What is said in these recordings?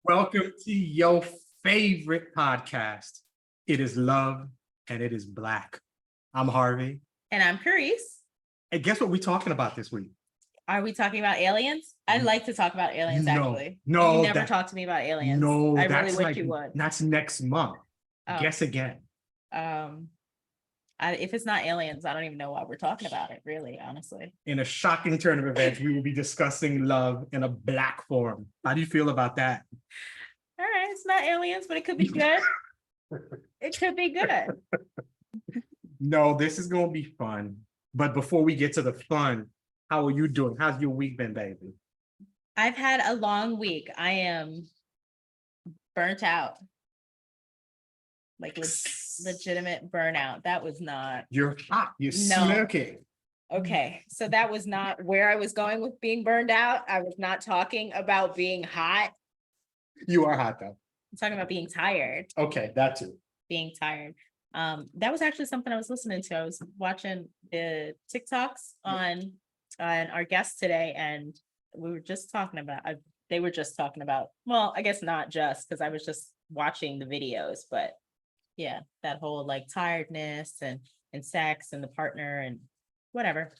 Welcome to your favorite podcast. It is Love and it is Black. I'm Harvey. And I'm Carice. And guess what we're talking about this week? Are we talking about aliens? I'd like to talk about aliens, actually. No, you never talked to me about aliens. No, I that's really wish you would. That's next month. Oh. Guess again. If it's not aliens, I don't even know why we're talking about it, really, honestly. In a shocking turn of events, we will be discussing love in a Black form. How do you feel about that? All right, it's not aliens, but it could be good. It could be good. No, this is going to be fun. But before we get to the fun, how are you doing? How's your week been, baby? I've had a long week. I am burnt out. Like legitimate burnout. That was not. You're hot. You're smoking. Okay, so that was not where I was going with being burned out. I was not talking about being hot. You are hot though. I'm talking about being tired. Okay, that too. Being tired. That was actually something I was listening to. I was watching the TikToks on our guest today, and we were just talking about. They were just talking about. Well, I guess not just because I was just watching the videos, but yeah, that whole like tiredness and sex and the partner and whatever.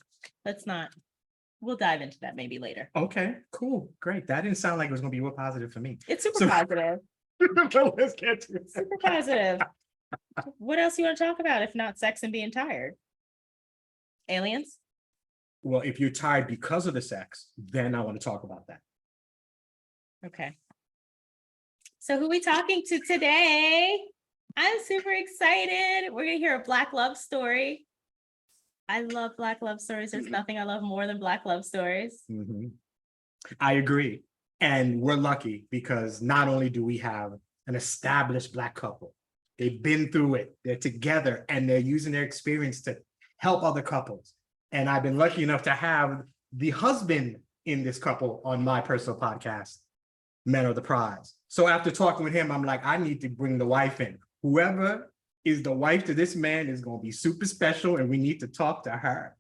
We'll dive into that maybe later. Okay, cool, great. That didn't sound like it was going to be real positive for me. It's super positive. Let's get to it. Super positive. What else you want to talk about if not sex and being tired? Aliens? Well, if you're tired because of the sex, then I want to talk about that. Okay. So who are we talking to today? I'm super excited. We're going to hear a Black love story. I love Black love stories. There's nothing I love more than Black love stories. Mm-hmm. I agree. And we're lucky because not only do we have an established Black couple, they've been through it, they're together, and they're using their experience to help other couples. And I've been lucky enough to have the husband in this couple on my personal podcast, Men Are the Prize. So after talking with him, I'm like, I need to bring the wife in. Whoever is the wife to this man is going to be super special, and we need to talk to her.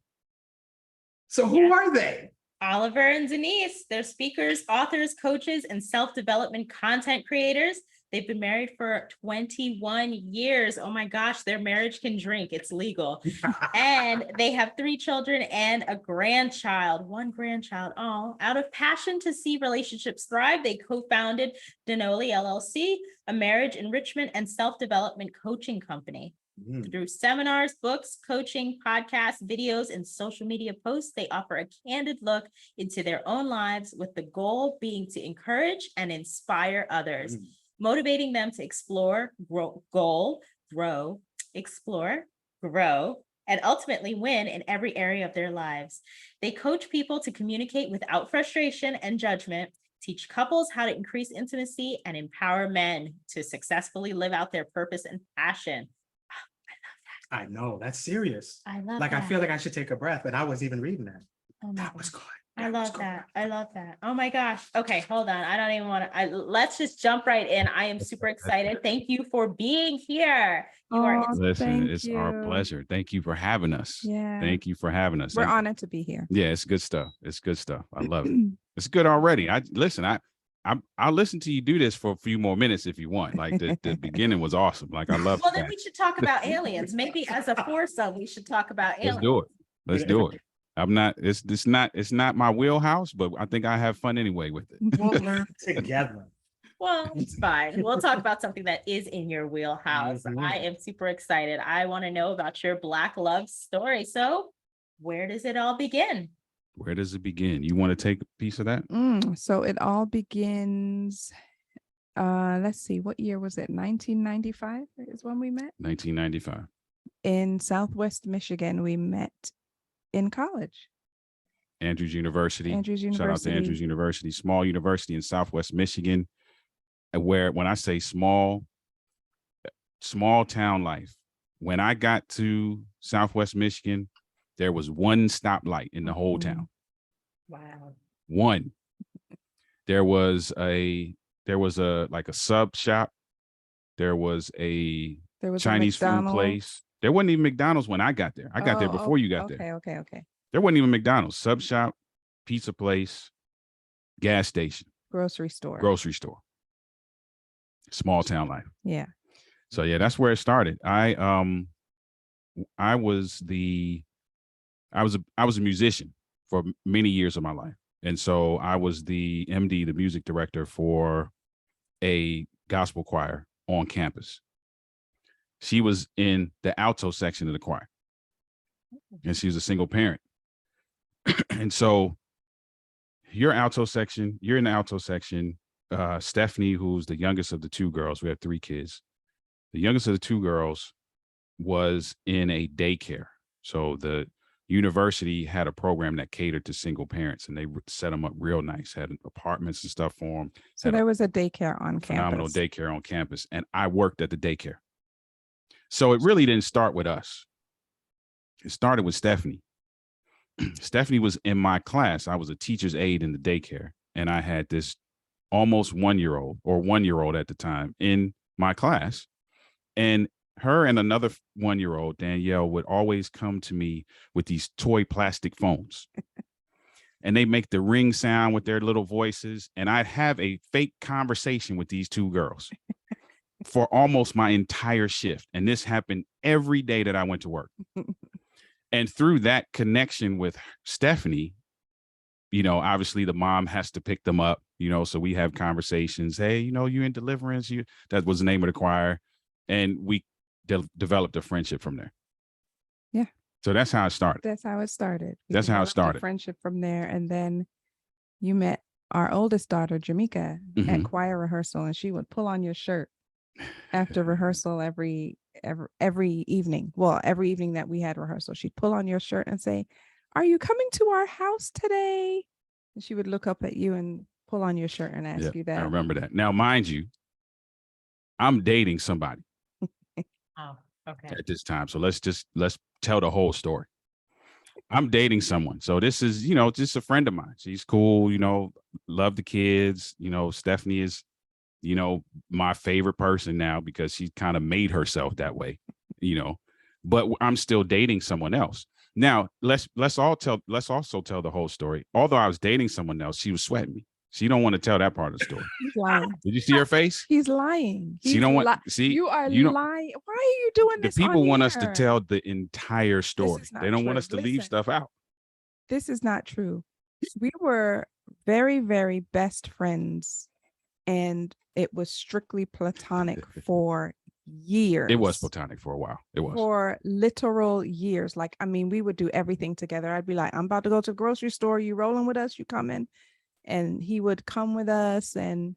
So who are they? Oliver and Denise. They're speakers, authors, coaches, and self-development content creators. They've been married for 21 years. Oh my gosh, their marriage can drink. It's legal. And they have 3 children and a grandchild, 1 grandchild. Oh, out of passion to see relationships thrive, they co-founded Denoli LLC, a marriage enrichment and self-development coaching company. Through seminars, books, coaching, podcasts, videos, and social media posts, they offer a candid look into their own lives with the goal being to encourage and inspire others. Motivating them to explore, grow, and ultimately win in every area of their lives. They coach people to communicate without frustration and judgment, teach couples how to increase intimacy, and empower men to successfully live out their purpose and passion. I know, that's serious. I love that. I feel like I should take a breath, but I was even reading that. Oh that was good. I love that. I love that. Oh my gosh. Okay, hold on. I don't even want to. Let's just jump right in. I am super excited. Thank you for being here. Listen, it's our pleasure. Thank you for having us. Yeah. Thank you for having us. We're honored to be here. Yeah, it's good stuff. It's good stuff. I love it. It's good already. I'll listen to you do this for a few more minutes if you want. Like the beginning was awesome. Like I love. Well, then we should talk about aliens. Maybe as a foursome, we should talk about aliens. Let's do it. It's not my wheelhouse, but I think I have fun anyway with it. We'll learn together. Well, it's fine. We'll talk about something that is in your wheelhouse. I am super excited. I want to know about your Black love story. So where does it all begin? Where does it begin? You want to take a piece of that? So it all begins, let's see, what year was it? 1995 is when we met? 1995. In Southwest Michigan, we met in college. Andrews University. Shout out to Andrews University, small university in Southwest Michigan, where when I say small town life, when I got to Southwest Michigan, there was one stoplight in the whole town. Wow. One. There was a like a sub shop. There was a Chinese food place. There wasn't even McDonald's when I got there. I got there before you got there. Okay. There wasn't even McDonald's. Sub shop, pizza place, gas station, grocery store. Small town life. Yeah. So yeah, that's where it started. I was a musician for many years of my life. And so I was the MD, the music director for a gospel choir on campus. She was in the alto section of the choir, and she was a single parent. And so you're in the alto section. Stephanie, who's the youngest of the two girls, we have 3 kids. The youngest of the 2 girls was in a daycare. So the university had a program that catered to single parents, and they set them up real nice, had apartments and stuff for them. So there was a daycare on Phenomenal campus. daycare on campus. And I worked at the daycare. So it really didn't start with us. It started with Stephanie. Stephanie was in my class. I was a teacher's aide in the daycare, and I had this almost 1-year-old at the time in my class. And her and another 1-year-old, Danielle, would always come to me with these toy plastic phones. And they make the ring sound with their little voices. And I'd have a fake conversation with these 2 girls for almost my entire shift. And this happened every day that I went to work. And through that connection with Stephanie, obviously the mom has to pick them up, so we have conversations. Hey, you in Deliverance? That was the name of the choir. And we developed a friendship from there. Yeah. So that's how it started. That's how it started. That's how it started. Friendship from there. And then you met our oldest daughter, Jamaica, at choir rehearsal, and she would pull on your shirt after rehearsal every evening. Well, every evening that we had rehearsal, she'd pull on your shirt and say, "Are you coming to our house today?" And she would look up at you and pull on your shirt and ask you that. I remember that. Now, mind you, I'm dating somebody. Oh, okay. At this time. So let's tell the whole story. I'm dating someone. So this is, just a friend of mine. She's cool, love the kids. Stephanie is, my favorite person now because she kind of made herself that way, but I'm still dating someone else. Now let's also tell the whole story. Although I was dating someone else, she was sweating me. She don't want to tell that part of the story. He's lying. Did you see her face? He's lying. She don't want see you are lying. Why are you doing this? The people on want us to here? tell the entire story. They don't want us to leave stuff out. This is not true. We were very, very best friends, and it was strictly platonic for years. It was platonic for a while. It was for literal years. We would do everything together. I'd be like, I'm about to go to the grocery store. You rolling with us? You coming? And he would come with us, and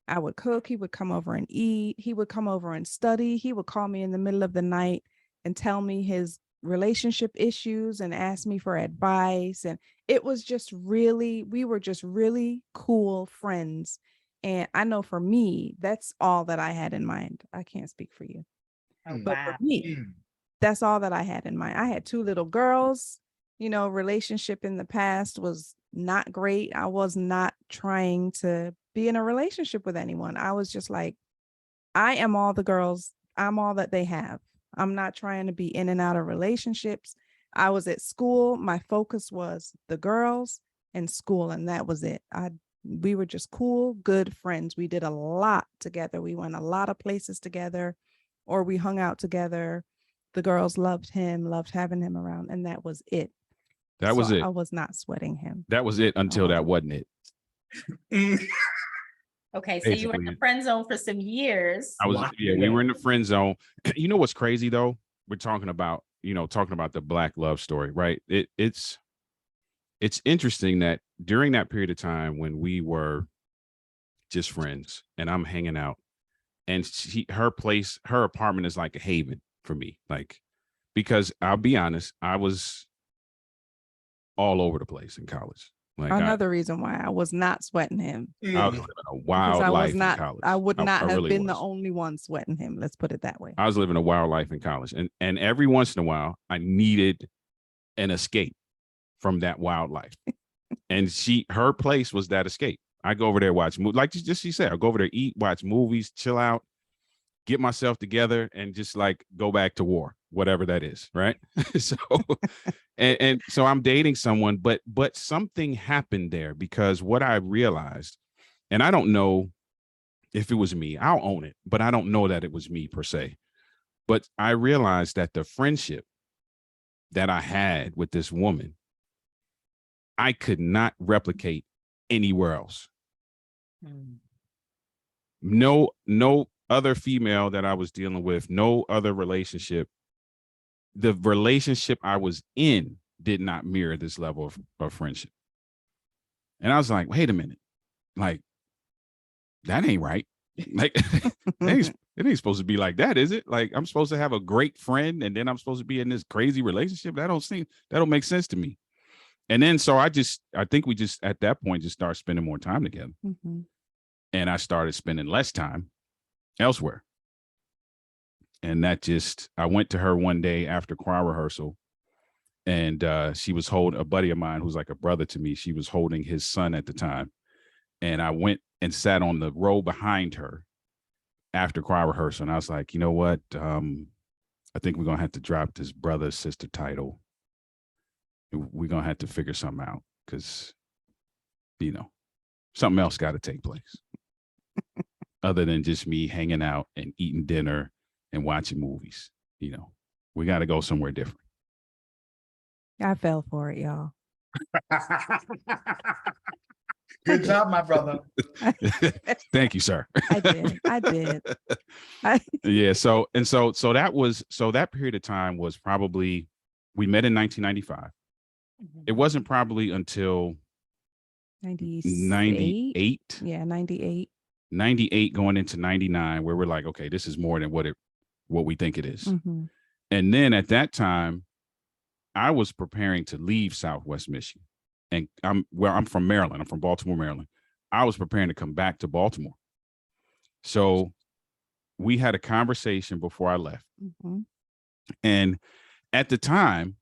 I would cook. He would come over and eat. He would come over and study. He would call me in the middle of the night and tell me his relationship issues and ask me for advice. And it was we were just really cool friends. And I know for me, that's all that I had in mind. I can't speak for you. Oh, but wow. for me, that's all that I had in mind. I had 2 little girls. Relationship in the past was not great. I was not trying to be in a relationship with anyone. I was just like, I am all the girls. I'm all that they have. I'm not trying to be in and out of relationships. I was at school. My focus was the girls and school, and that was it. We were just cool, good friends. We did a lot together. We went a lot of places together, or we hung out together. The girls loved him, loved having him around, and that was it. That was it. I was not sweating him. That was it until that wasn't it. Okay, so you were in the friend zone for some years. We were in the friend zone. You know what's crazy though? We're talking about the Black love story, right? It's interesting that during that period of time when we were just friends and I'm hanging out, and her apartment is like a haven for me, because I'll be honest, I was all over the place in college. Another reason why I was not sweating him. I was living a wild life in college. I would not have really been was. the only one sweating him. Let's put it that way. I was living a wild life in college, and every once in a while, I needed an escape from that wild life. And her place was that escape. I go over there, watch movies, like she said. I go over there, eat, watch movies, chill out, get myself together, and just go back to war, whatever that is, right? So, and so I'm dating someone, but something happened there, because what I realized, and I don't know if it was me. I'll own it, but I don't know that it was me per se. But I realized that the friendship that I had with this woman, I could not replicate anywhere else. No other female that I was dealing with, no other relationship. The relationship I was in did not mirror this level of friendship. And I was like, wait a minute, like, that ain't right. Like, it ain't supposed to be like that, is it? Like, I'm supposed to have a great friend and then I'm supposed to be in this crazy relationship. That don't make sense to me. And then, so I think we just, at that point, just started spending more time together. Mm-hmm. And I started spending less time elsewhere. And I went to her one day after choir rehearsal, and she was holding a buddy of mine who's like a brother to me. She was holding his son at the time. And I went and sat on the row behind her after choir rehearsal. And I was like, you know what? I think we're going to have to drop this brother sister title. We're going to have to figure something out because, something else got to take place other than just me hanging out and eating dinner and watching movies. We got to go somewhere different. I fell for it, y'all. Good job, my brother. Thank you, sir. I did. Yeah. So that period of time was probably, we met in 1995. It wasn't probably until 98. Yeah, 98. 98 going into 99 where we're like, okay, this is more than what we think it is. Mm-hmm. And then at that time, I was preparing to leave Southwest Michigan. And I'm from Maryland. I'm from Baltimore, Maryland. I was preparing to come back to Baltimore. So we had a conversation before I left. Mm-hmm. And at the time,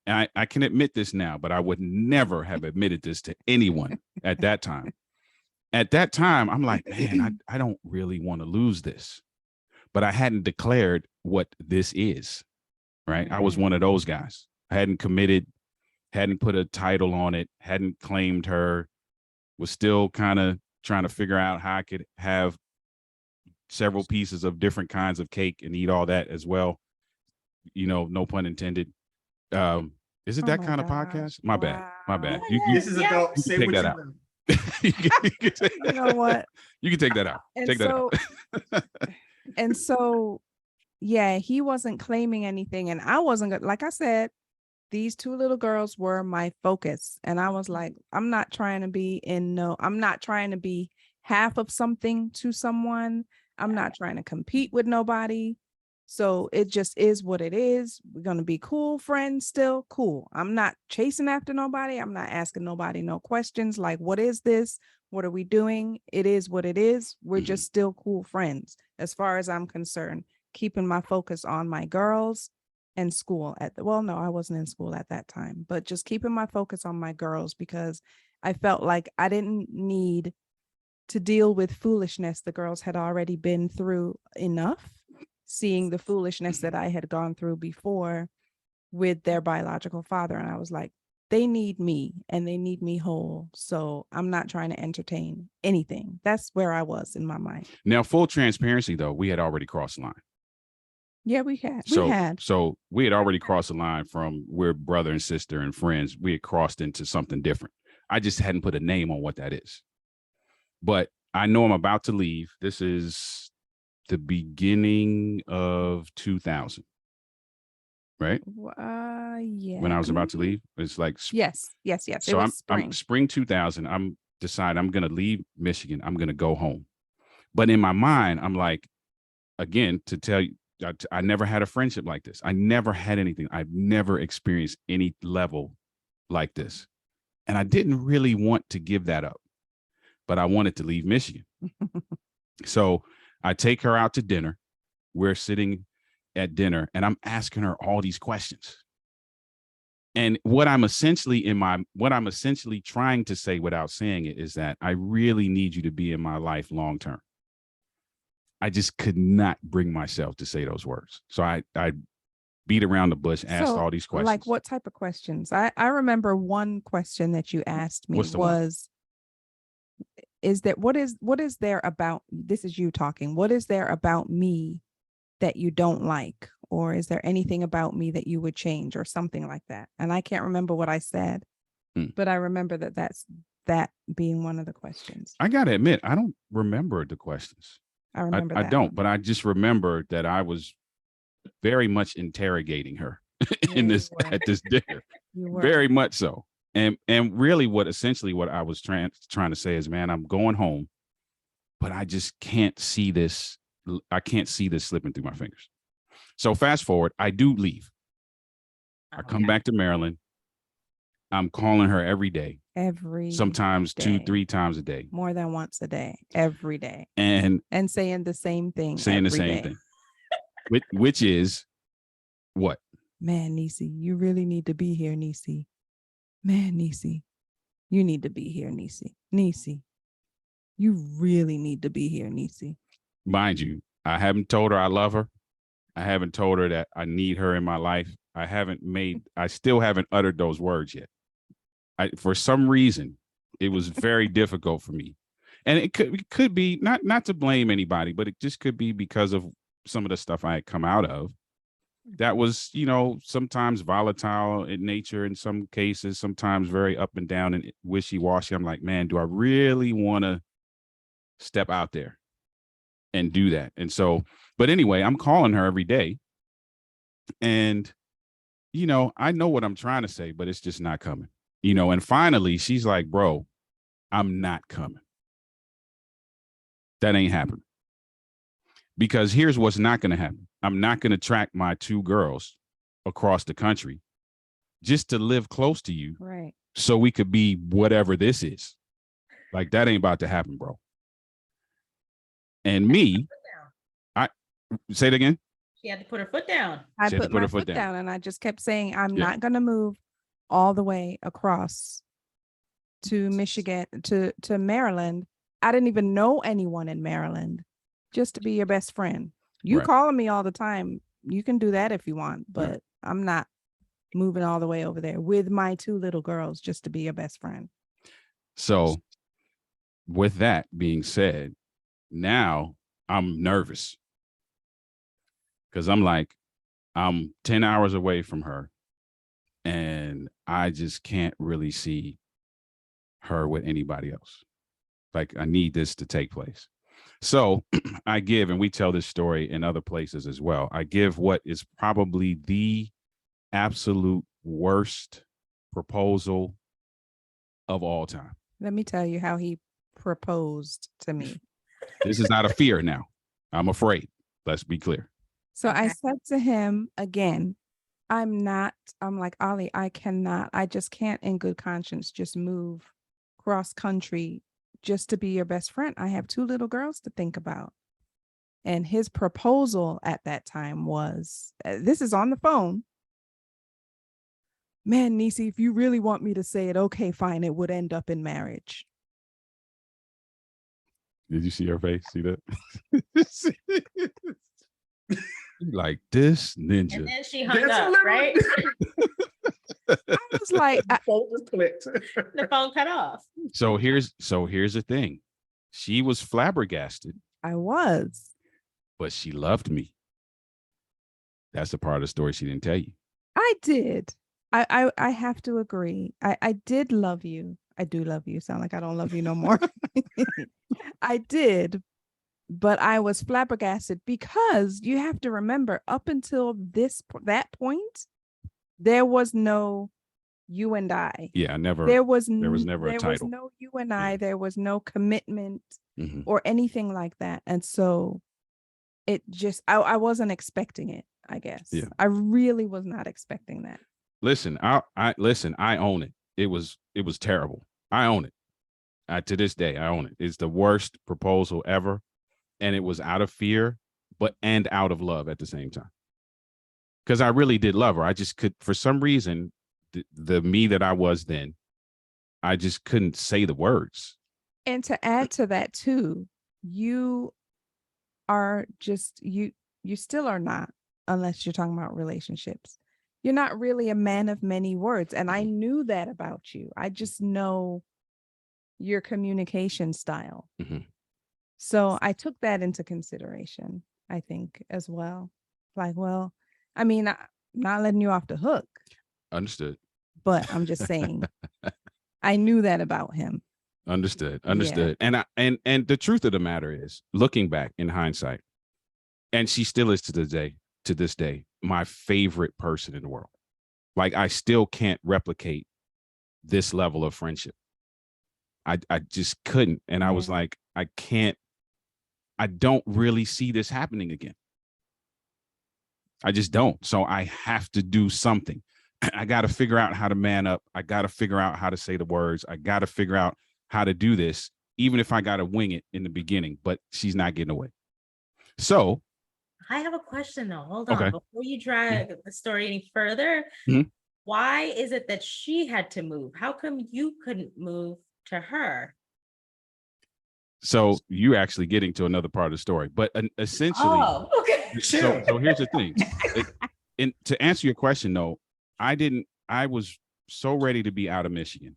I can admit this now, but I would never have admitted this to anyone at that time. At that time, I'm like, man, I don't really want to lose this. But I hadn't declared what this is, right? I was one of those guys. I hadn't committed, hadn't put a title on it, hadn't claimed her, was still kind of trying to figure out how I could have several pieces of different kinds of cake and eat all that as well. No pun intended. Is it that kind of podcast? My bad. This is adult. Say take what that you out. will. You know what? You can take that out. And so, yeah, he wasn't claiming anything. And I wasn't good. Like I said, these two little girls were my focus. And I was like, I'm not trying to be half of something to someone. I'm not trying to compete with nobody. So it just is what it is. We're going to be cool friends still. Cool. I'm not chasing after nobody. I'm not asking nobody no questions like, what is this? What are we doing? It is what it is. We're just still cool friends as far as I'm concerned, keeping my focus on my girls and school no, I wasn't in school at that time, but just keeping my focus on my girls because I felt like I didn't need to deal with foolishness. The girls had already been through enough, seeing the foolishness that I had gone through before with their biological father. And I was like, they need me and they need me whole. So I'm not trying to entertain anything. That's where I was in my mind. Now, full transparency, though, we had already crossed the line. Yeah, we had. So we had already crossed the line from we're brother and sister and friends. We had crossed into something different. I just hadn't put a name on what that is. But I know I'm about to leave. This is the beginning of 2000, right? Yeah. When I was about to leave, it's like yes. So I'm spring 2000. I'm deciding I'm gonna leave Michigan. I'm gonna go home. But in my mind, I'm like, again, to tell you, I never had a friendship like this. I never had anything. I've never experienced any level like this, and I didn't really want to give that up. But I wanted to leave Michigan. So I take her out to dinner. We're sitting at dinner and I'm asking her all these questions. And what I'm essentially trying to say without saying it is that I really need you to be in my life long term. I just could not bring myself to say those words. So I beat around the bush, asked all these questions. Like what type of questions? I remember one question that you asked me was, what is there about, this is you talking, what is there about me that you don't like? Or is there anything about me that you would change or something like that? And I can't remember what I said, but I remember that being one of the questions. I got to admit, I don't remember the questions. I remember I that don't, one. but I just remember that I was very much interrogating her Yeah, you were. at this dinner. You were. Very much so. And really what I was trying to say is, man, I'm going home, but I just can't see this. I can't see this slipping through my fingers. So fast forward, I do leave. I come back to Maryland. I'm calling her every day. Sometimes day. 2-3 times a day. More than once a day, every day. And saying the same thing. Saying the same thing. Which is what? Man, Niecy, you really need to be here, Niecy. Man, Niecy, you need to be here, Niecy. Niecy, you really need to be here, Niecy. Mind you, I haven't told her I love her. I haven't told her that I need her in my life. I still haven't uttered those words yet. For some reason, it was very difficult for me. And it could be not to blame anybody, but it just could be because of some of the stuff I had come out of. That was, sometimes volatile in nature in some cases, sometimes very up and down and wishy-washy. I'm like, man, do I really want to step out there and do that? And so, but anyway, I'm calling her every day. And, I know what I'm trying to say, but it's just not coming. And finally she's like, bro, I'm not coming. That ain't happening. Because here's what's not going to happen. I'm not going to track my 2 girls across the country just to live close to you. Right. So we could be whatever this is. Like, that ain't about to happen, bro. And me, I say it again. She had to put her foot down. I put my foot down and I just kept saying, I'm not going to move all the way across to Michigan, to Maryland. I didn't even know anyone in Maryland, just to be your best friend. You calling me all the time. You can do that if you want, but I'm not moving all the way over there with my 2 little girls just to be your best friend. So with that being said, now I'm nervous because I'm like, I'm 10 hours away from her and I just can't really see her with anybody else. Like, I need this to take place. So I give, and we tell this story in other places as well, I give what is probably the absolute worst proposal of all time. Let me tell you how he proposed to me. This is out of fear now. I'm afraid. Let's be clear. So I said to him again, I'm like, Ollie, I just can't in good conscience just move cross country just to be your best friend. I have 2 little girls to think about. And his proposal at that time was, this is on the phone. Man, Niecy, if you really want me to say it, okay, fine. It would end up in marriage. Did you see her face? See that? Like, this ninja. And then she hung up, right? I was like, the phone was clicked. The phone cut off. So here's the thing. She was flabbergasted. I was. But she loved me. That's the part of the story she didn't tell you. I did. I have to agree. I did love you. I do love you. Sound like I don't love you no more. I did. But I was flabbergasted because you have to remember, up until that point, there was no you and I. Yeah, never. There was never a title. There was no you and I. Yeah. There was no commitment or anything like that. And so it just, I wasn't expecting it, I guess. Yeah. I really was not expecting that. Listen, I own it. It was terrible. I own it. To this day, I own it. It's the worst proposal ever. And it was out of fear, and out of love at the same time. Because I really did love her. I just could, for some reason, the me that I was then, I just couldn't say the words. And to add to that too, you are just, you still are not, unless you're talking about relationships. You're not really a man of many words. And I knew that about you. I just know your communication style. Mhm. So I took that into consideration, I think, as well. Like, well, I mean, I'm not letting you off the hook, Understood. but I'm just saying, I knew that about him. Understood. Yeah. Understood. And the truth of the matter is, looking back in hindsight, and she still is to this day, my favorite person in the world. Like, I still can't replicate this level of friendship. I just couldn't. And I was Yeah. like, I don't really see this happening again. I just don't. So I have to do something. I got to figure out how to man up. I got to figure out how to say the words. I got to figure out how to do this, even if I got to wing it in the beginning, but she's not getting away. So I have a question though. Hold Okay. on. Before you drag the story any further, Mhm. why is it that she had to move? How come you couldn't move to her? So you actually getting to another part of the story, but essentially, Oh, okay. so here's the thing. To answer your question, though, I was so ready to be out of Michigan,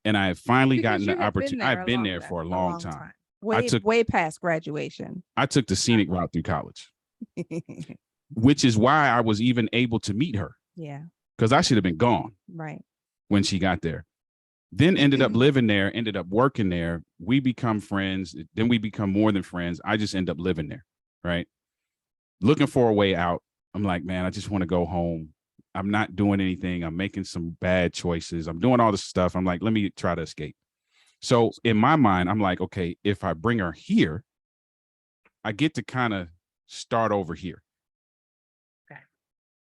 and I had finally Because gotten you the had been opportunity. there I've a been long there time- for a a long time. Way, took- way past graduation. I took the scenic route through college, which is why I was even able to meet her, Yeah, because I should have been gone right. when she got there. Then ended up living there, ended up working there. We become friends. Then we become more than friends. I just end up living there, right? Looking for a way out. I'm like, man, I just want to go home. I'm not doing anything. I'm making some bad choices. I'm doing all this stuff. I'm like, let me try to escape. So in my mind, I'm like, okay, if I bring her here, I get to kind of start over here. Okay.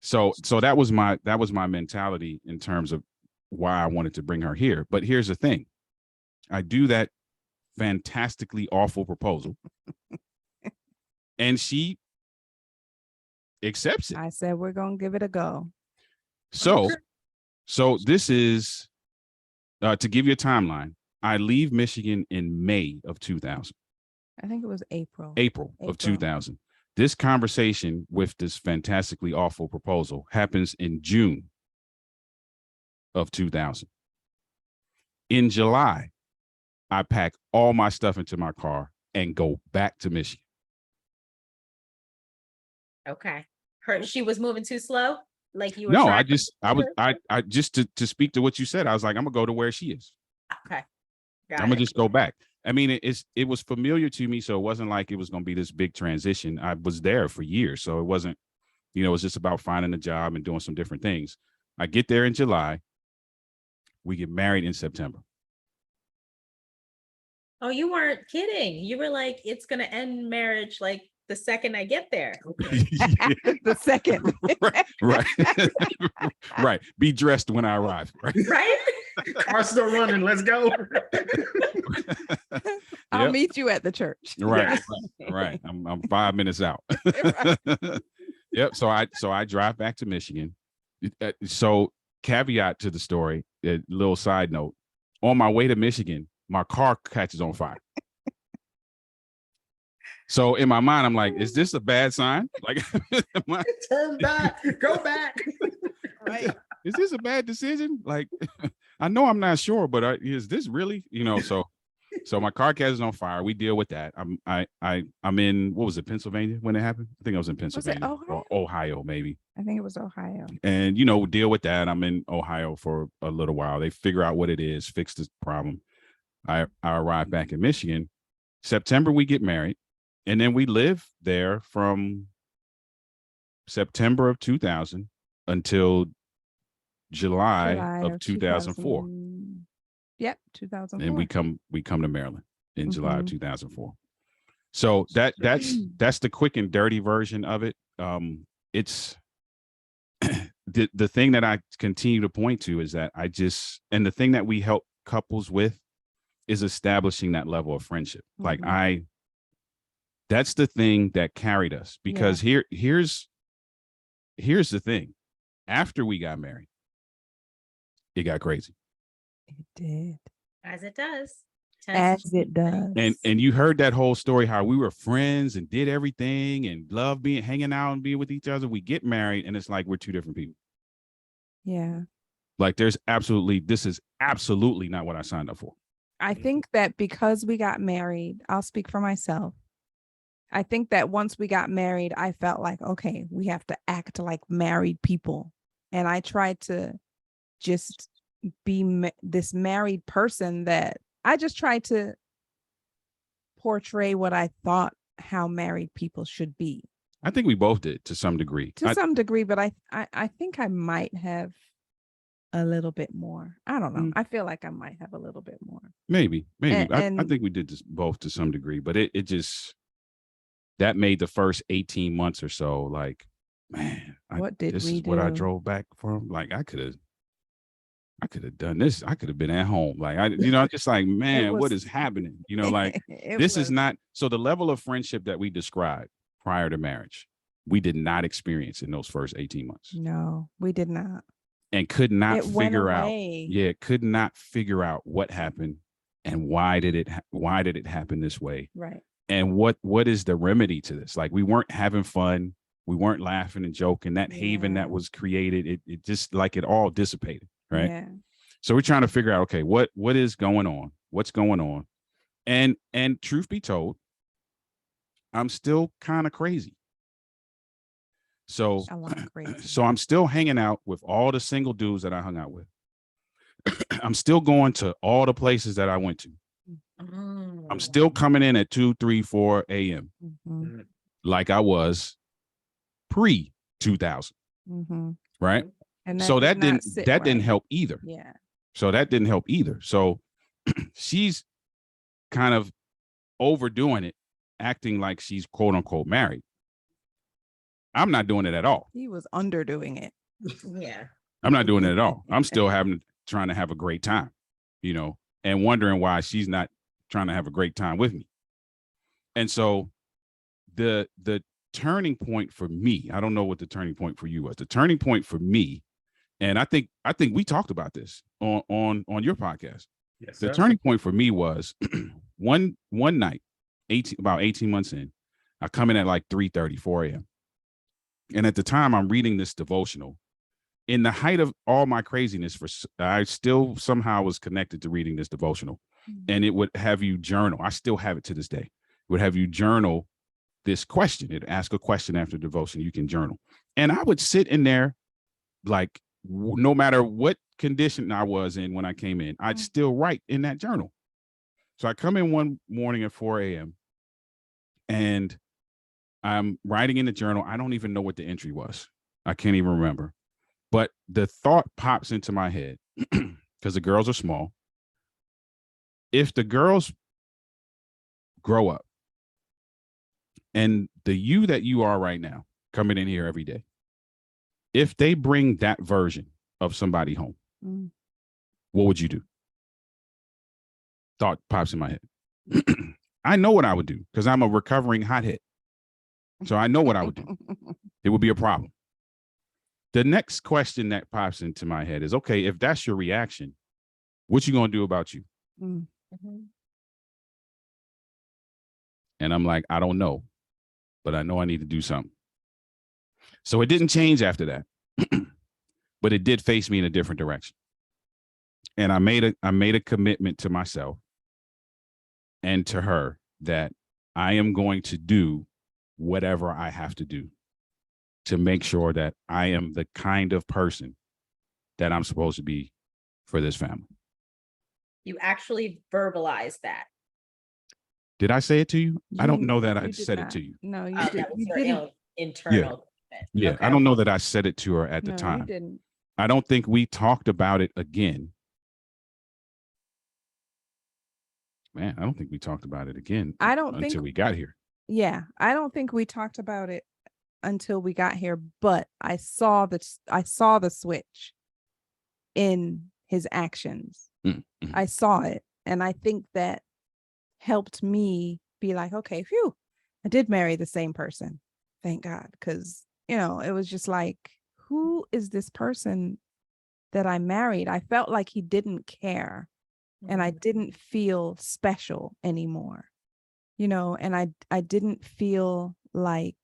So that was my mentality in terms of why I wanted to bring her here. But here's the thing. I do that fantastically awful proposal. And she accepts it. I said, we're going to give it a go. So this is to give you a timeline. I leave Michigan in May of 2000. I think it was April. April of 2000. This conversation with this fantastically awful proposal happens in June of 2000. In July, I pack all my stuff into my car and go back to Michigan. Okay. She was moving too slow? Like you were No, trying I just to speak to what you said, I was like, I'm gonna go to where she is. Okay. I'm Got gonna it. just go back. I mean, it was familiar to me, so it wasn't like it was gonna be this big transition. I was there for years, so it wasn't, it was just about finding a job and doing some different things. I get there in July. We get married in September. Oh, you weren't kidding. You were like, it's gonna end marriage like the second I get there. The second. right. Right. Be dressed when I arrive. Right. Right? Car's still running. Let's go. I'll Yep. meet you at the church. Right. Right. I'm 5 minutes out. Yep. So I drive back to Michigan. So caveat to the story, a little side note. On my way to Michigan, my car catches on fire. So in my mind, I'm like, is this a bad sign? Like, Turn back. Go back. Right. is this a bad decision? Like, I know I'm not sure, but is this really, so my car catches on fire. We deal with that. I'm in, what was it, Pennsylvania when it happened? I think I was in Pennsylvania Ohio? or Ohio, maybe. I think it was Ohio. And, deal with that. I'm in Ohio for a little while. They figure out what it is, fix the problem. I arrive back in Michigan. September, we get married. And then we live there from September of 2000 until July of 2004. Yep, 2004. And we come to Maryland in July of 2004. So that's the quick and dirty version of it. It's the thing that I continue to point to is that and the thing that we help couples with is establishing that level of friendship. Like that's the thing that carried us, because here's the thing. After we got married, it got crazy. It did. As it does. As it does. And you heard that whole story, how we were friends and did everything and loved hanging out and being with each other. We get married and it's like we're two different people. Yeah. Like this is absolutely not what I signed up for. I think that because we got married, I'll speak for myself. I think that once we got married, I felt like, okay, we have to act like married people. And I tried to just be this married person that I just tried to portray what I thought how married people should be. I think we both did to some degree. To some degree, but I think I might have a little bit more. I don't know. I feel like I might have a little bit more. Maybe. And I think we did this both to some degree, but it just, that made the first 18 months or so like, man, this is what I drove back from. Like I could have done this. I could have been at home. Like I'm just like, man, what is happening? Like this is not, so the level of friendship that we described prior to marriage, we did not experience in those first 18 months. No, we did not. And could not figure out what happened and why did it happen this way? Right. And what is the remedy to this? Like we weren't having fun. We weren't laughing and joking. That haven that was created, it just like it all dissipated. Right. Yeah. So we're trying to figure out, okay, what is going on? What's going on? And truth be told, I'm still kind of crazy. So I'm still hanging out with all the single dudes that I hung out with. I'm still going to all the places that I went to. I'm still coming in at 2, 3, 4 a.m. Like I was pre 2000. Right. And so that didn't help either. Yeah. So that didn't help either. So she's kind of overdoing it, acting like she's quote unquote married. I'm not doing it at all. He was underdoing it. Yeah. I'm not doing it at all. I'm still trying to have a great time, and wondering why she's not trying to have a great time with me. And so the turning point for me, I don't know what the turning point for you was. The turning point for me, and I think we talked about this on your podcast. Yes, the turning point for me was one night, about 18 months in, I come in at like 3:30, 4 a.m. And at the time I'm reading this devotional in the height of all my craziness. I still somehow was connected to reading this devotional, and it would have you journal. I still have it to this day. It would have you journal this question. It'd ask a question after devotion. You can journal. And I would sit in there, like, no matter what condition I was in when I came in, I'd still write in that journal. So I come in one morning at 4 a.m. and I'm writing in the journal. I don't even know what the entry was. I can't even remember. But the thought pops into my head because the girls are small. If the girls grow up and the you that you are right now coming in here every day, if they bring that version of somebody home, what would you do? Thought pops in my head. I know what I would do because I'm a recovering hothead. So I know what I would do. It would be a problem. The next question that pops into my head is, okay, if that's your reaction, what you going to do about you? And I'm like, I don't know, but I know I need to do something. So it didn't change after that, but it did face me in a different direction. And I made a commitment to myself and to her that I am going to do whatever I have to do to make sure that I am the kind of person that I'm supposed to be for this family. You actually verbalized that. Did I say it to you? I don't know that I said it to you. No, you That did. was You your didn't. internal. Yeah, Okay. I don't know that I said it to her at the No, time. you didn't. I don't think we talked about it again. Man, I don't think we talked about it again until we got here. Yeah, I don't think we talked about it until we got here, but I saw the switch in his actions. Mm-hmm. I saw it, and I think that helped me be like, okay, phew, I did marry the same person. Thank God, because it was just like, who is this person that I married? I felt like he didn't care, and I didn't feel special anymore. And I didn't feel like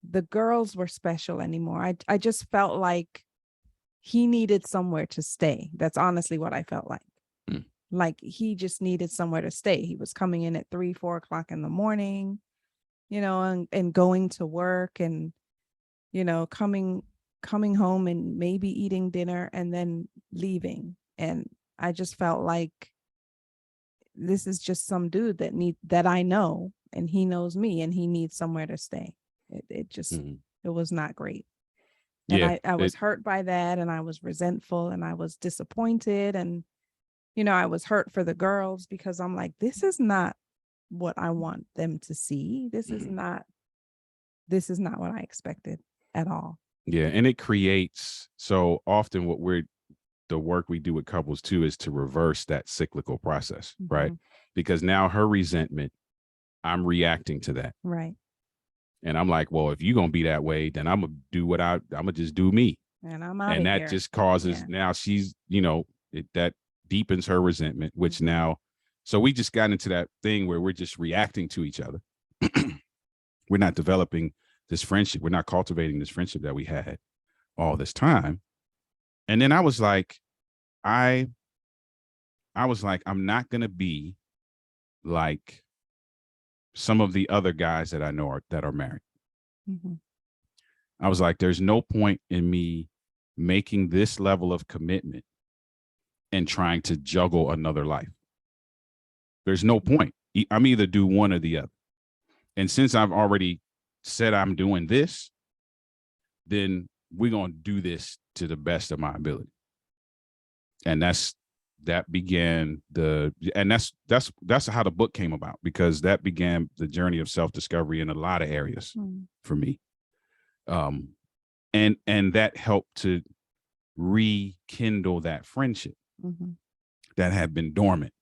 the girls were special anymore. I just felt like he needed somewhere to stay. That's honestly what I felt like. like he just needed somewhere to stay. He was coming in at 3, 4 o'clock in the morning, you know, and going to work and, you know, coming home and maybe eating dinner and then leaving. And I just felt like this is just some dude that I know, and he knows me, and he needs somewhere to stay. It just, it was not great. And Yeah, I was hurt by that, and I was resentful, and I was disappointed, and, you know, I was hurt for the girls because I'm like, this is not what I want them to see. This is not what I expected at all. yeah, and it creates, so often the work we do with couples too is to reverse that cyclical process, right? Because now her resentment, I'm reacting to that. Right. And I'm like, well, if you're going to be that way, then I'm going to do I'm going to just do me. And I'm out And of that here. just causes, now she's, you know, that deepens her resentment, which now, so we just got into that thing where we're just reacting to each other. We're not developing this friendship. We're not cultivating this friendship that we had all this time. And then I was like, I'm not going to be like some of the other guys that I know that are married. I was like, there's no point in me making this level of commitment and trying to juggle another life. There's no point. I'm either do one or the other. And since I've already said I'm doing this, then we're going to do this to the best of my ability. And that began that's how the book came about, because that began the journey of self-discovery in a lot of areas for me. And that helped to rekindle that friendship that had been dormant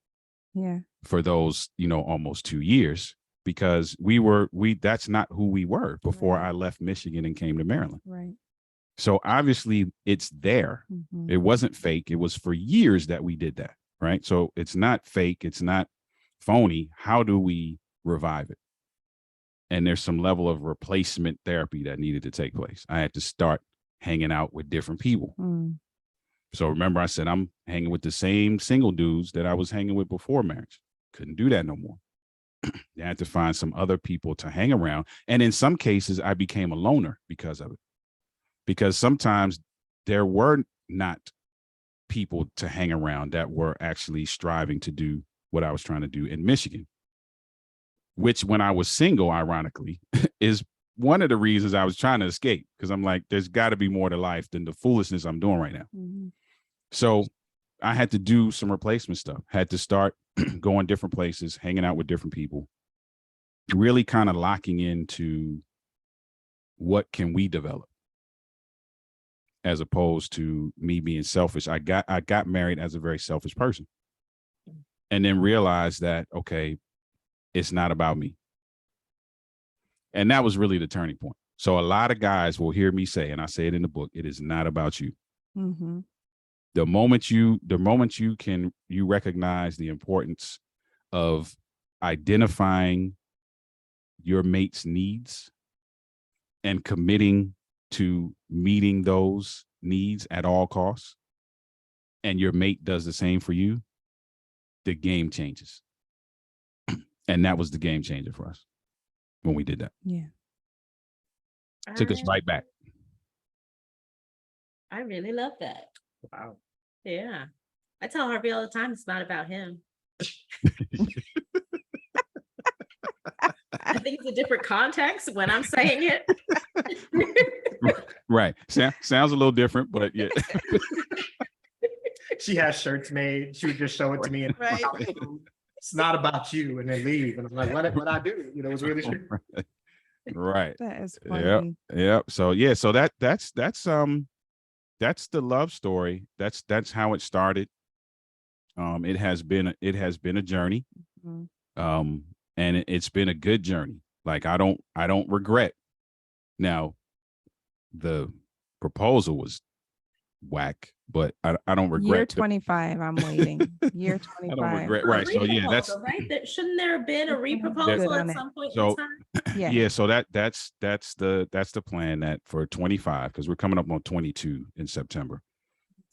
for those, you know, almost 2 years, because that's not who we were before I left Michigan and came to Maryland. Right. So obviously it's there. It wasn't fake. It was for years that we did that. Right. So it's not fake. It's not phony. How do we revive it? And there's some level of replacement therapy that needed to take place. I had to start hanging out with different people. So remember, I said, I'm hanging with the same single dudes that I was hanging with before marriage. Couldn't do that no more. I had to find some other people to hang around. And in some cases, I became a loner because of it. Because sometimes there were not people to hang around that were actually striving to do what I was trying to do in Michigan, which when I was single, ironically, is one of the reasons I was trying to escape, because I'm like, there's got to be more to life than the foolishness I'm doing right now. So I had to do some replacement stuff, had to start going different places, hanging out with different people, really kind of locking into what can we develop, as opposed to me being selfish. I got married as a very selfish person, and then realized that, okay, it's not about me. And that was really the turning point. So a lot of guys will hear me say, and I say it in the book, it is not about you. The moment you recognize the importance of identifying your mate's needs and committing to meeting those needs at all costs, and your mate does the same for you, the game changes. And that was the game changer for us when we did that. Yeah. Took us right back. I really love that. Wow. Yeah. I tell Harvey all the time, it's not about him. I think it's a different context when I'm saying it. Right. Sounds a little different, but yeah. She has shirts made. She would just show it to me. And Right. It's not about you, and then leave. And I'm like, what I do? You know, it's really true. Right. That is funny. Yep. So yeah, so that's the love story. That's how it started. It has been a journey. And it's been a good journey. Like I don't regret. Now, the proposal was whack, but I don't regret. Year 25, I'm waiting. Year 25. I don't regret. Right. So yeah, that's right. Shouldn't there have been a reproposal at some point in time? Yeah. So that's the plan, that for 25, because we're coming up on 22 in September.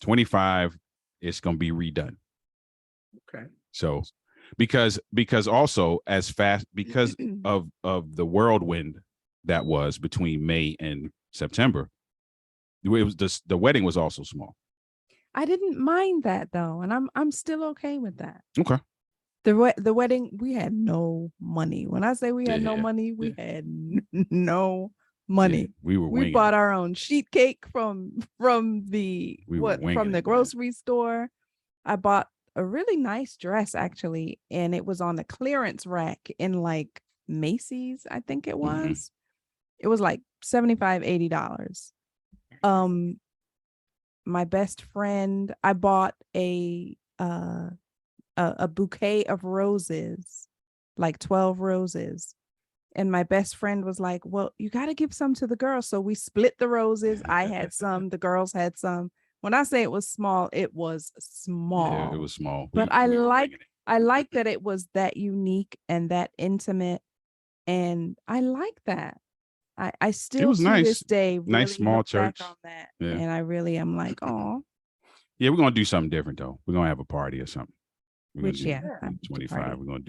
25, it's gonna be redone. Okay. So because also as fast because of the whirlwind that was between May and September, it was the wedding was also small. I didn't mind that though, and I'm still okay with that. Okay. The wedding, we had no money. When I say we had no Yeah. money, we had no Yeah, money. we were We winging bought it. our own sheet cake from the We were winging from the it, man. grocery store. I bought a really nice dress actually, and it was on the clearance rack in like Macy's, I think it Mhm. was. It was like $75-$80. My best friend, I bought a bouquet of roses, like 12 roses. And my best friend was like, well, you got to give some to the girls. So we split the roses. I had some, the girls had some. When I say it was small, it was small. Yeah, it was small. But I like that it was that unique and that intimate. And I like that. I still was to nice. this day really Nice small look back church. on that. Yeah. And I really am like, oh, Yeah, we're gonna do something different though. We're gonna have a party or something. We're which gonna do yeah, I'm 25. party. We're gonna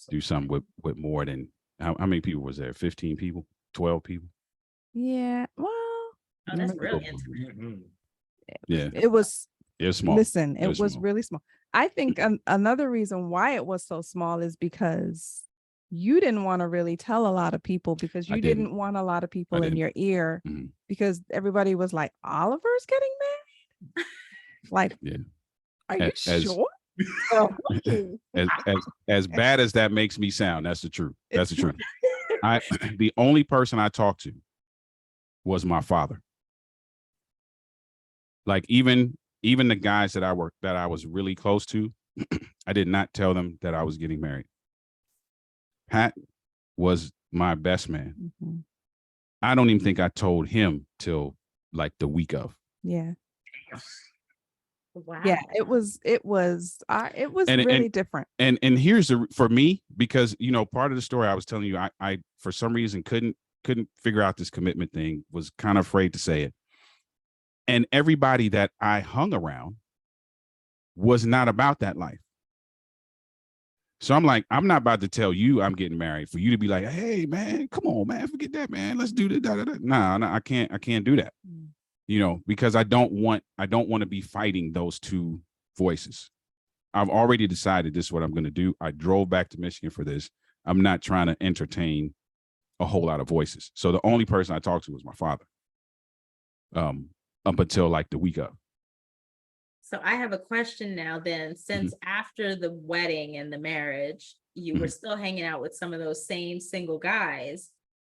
do something with more than how many people was there? 15 people, 12 people. Yeah. Well, Oh, that's brilliant. Mhm. Yeah, it was it's small. Listen, it was small. really small. I think another reason why it was so small is because you didn't want to really tell a lot of people because I you didn't. didn't want a lot of people in didn't. your ear Mhm. because everybody was like, Oliver's getting married? Like, Yeah. are you As- sure? As bad as that makes me sound, that's the truth. That's the truth. The only person I talked to was my father. Like even the guys that I was really close to, I did not tell them that I was getting married. Pat was my best man. Mhm. I don't even think I told him till like the week of. Yeah. Wow. Yeah, it was And- really different. And here's for me, because part of the story I was telling you, I for some reason couldn't figure out this commitment thing, was kind of afraid to say it. And everybody that I hung around was not about that life. So I'm like, I'm not about to tell you I'm getting married for you to be like, hey man, come on, man, forget that, man. Let's do this. Nah, I can't do that. Because I don't want to be fighting those two voices. I've already decided this is what I'm going to do. I drove back to Michigan for this. I'm not trying to entertain a whole lot of voices. So the only person I talked to was my father. Up until like the week of. So I have a question now then, since after the wedding and the marriage, you were still hanging out with some of those same single guys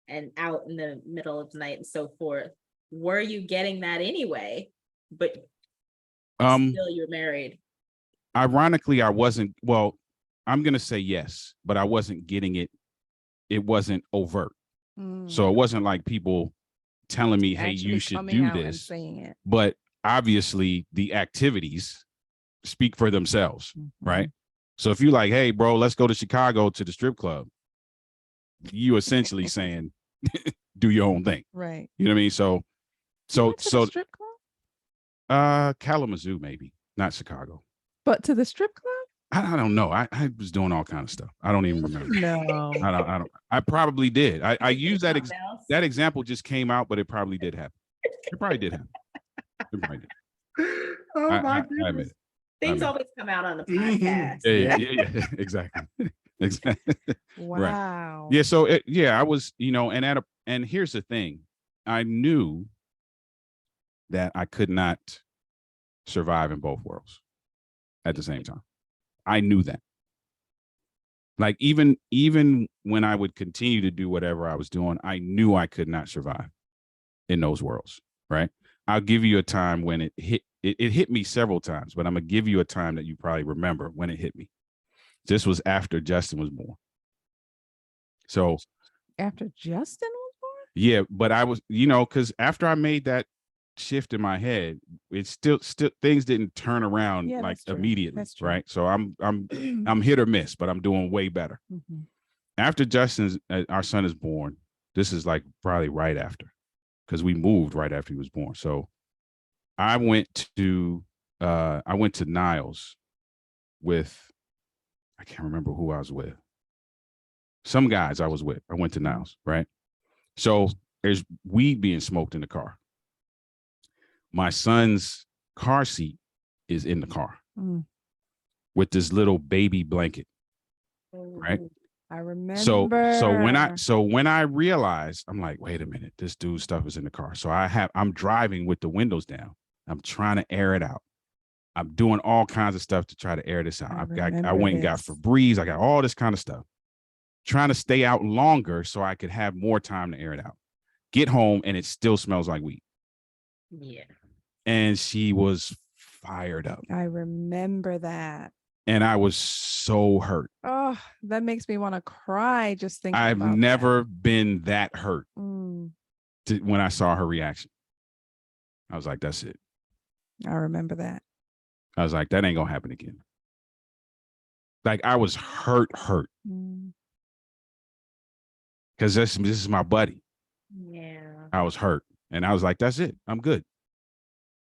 and out in the middle of the night and so forth. Were you getting that anyway? But still you're married. Ironically, I wasn't. Well, I'm going to say yes, but I wasn't getting it. It wasn't overt. So it wasn't like people telling me, hey, you should do this. Saying it. But obviously the activities speak for themselves, right? So if you're like, hey, bro, let's go to Chicago to the strip club, you essentially saying, do your own thing. Right. You know what I mean? So strip club? Kalamazoo, maybe, not Chicago. But to the strip club? I don't know. I was doing all kind of stuff. I don't even remember. No. I don't. I probably did. I used that that example just came out, but it probably did happen. It probably did happen. It probably did. Oh my I goodness. admit it. Things always come out on the podcast. Yeah. Exactly. Exactly. Wow. Right. Yeah. So I was, and here's the thing. I knew that I could not survive in both worlds at the same time. I knew that. Like even when I would continue to do whatever I was doing, I knew I could not survive in those worlds. Right. I'll give you a time when it hit me several times, but I'm gonna give you a time that you probably remember when it hit me. This was after Justin was born. So after Justin was born? Yeah, but I was, because after I made that shift in my head, it's still things didn't turn around like immediately, right? So I'm hit or miss, but I'm doing way better. After our son is born, this is like probably right after, because we moved right after he was born. So I went to Niles with, I can't remember who I was with. Some guys I was with. I went to Niles, right? So there's weed being smoked in the car. My son's car seat is in the car with this little baby blanket, right? I remember. So when I realized, I'm like, wait a minute, this dude's stuff is in the car. So I'm driving with the windows down. I'm trying to air it out. I'm doing all kinds of stuff to try to air this out. I went and got Febreze. I got all this kind of stuff, trying to stay out longer so I could have more time to air it out. Get home and it still smells like weed. Yeah. And she was fired up. I remember that. And I was so hurt. Oh, that makes me want to cry just thinking I've about never been that hurt when I saw her reaction. I was like, that's it. I remember that. I was like, that ain't gonna happen again. Like I was hurt. Because this is my buddy. Yeah. I was hurt. And I was like, that's it. I'm good.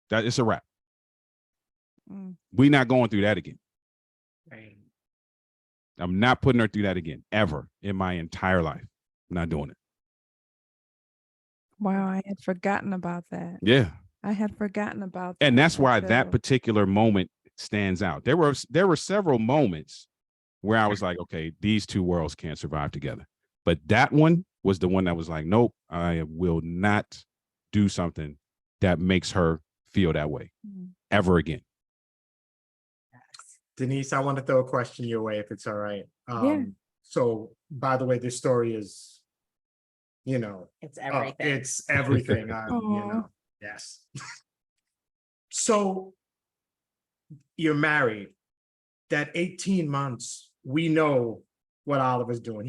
That it's a wrap. We're not going through that again. Right. I'm not putting her through that again, ever in my entire life. I'm not doing it. Wow, I had forgotten about that. Yeah. I had forgotten about that. And that's why that particular moment stands out. There were several moments where I was like, okay, these two worlds can't survive together. But that one was the one that was like, nope, I will not do something that makes her feel that way ever again. Denise, I want to throw a question your way if it's all right. Yeah. So by the way, this story is, It's everything. It's everything. Yes. So you're married. That 18 months, we know what Oliver's doing.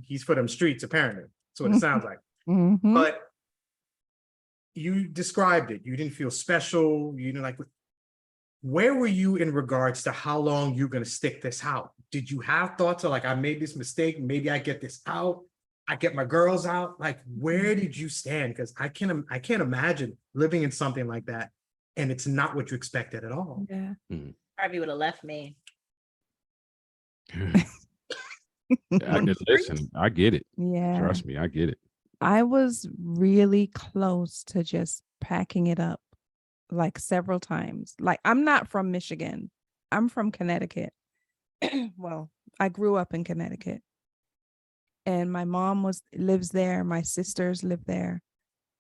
He's for them streets, apparently. That's what it sounds like. But you described it. You didn't feel special. You didn't like. Where were you in regards to how long you're going to stick this out? Did you have thoughts of like, I made this mistake, maybe I get this out, I get my girls out? Like, where did you stand? Because I can't imagine living in something like that and it's not what you expected at all. Yeah. Probably would have left me. Listen, I get it. Yeah. Trust me, I get it. I was really close to just packing it up like several times. Like, I'm not from Michigan. I'm from Connecticut. Well, I grew up in Connecticut. And my mom lives there. My sisters live there.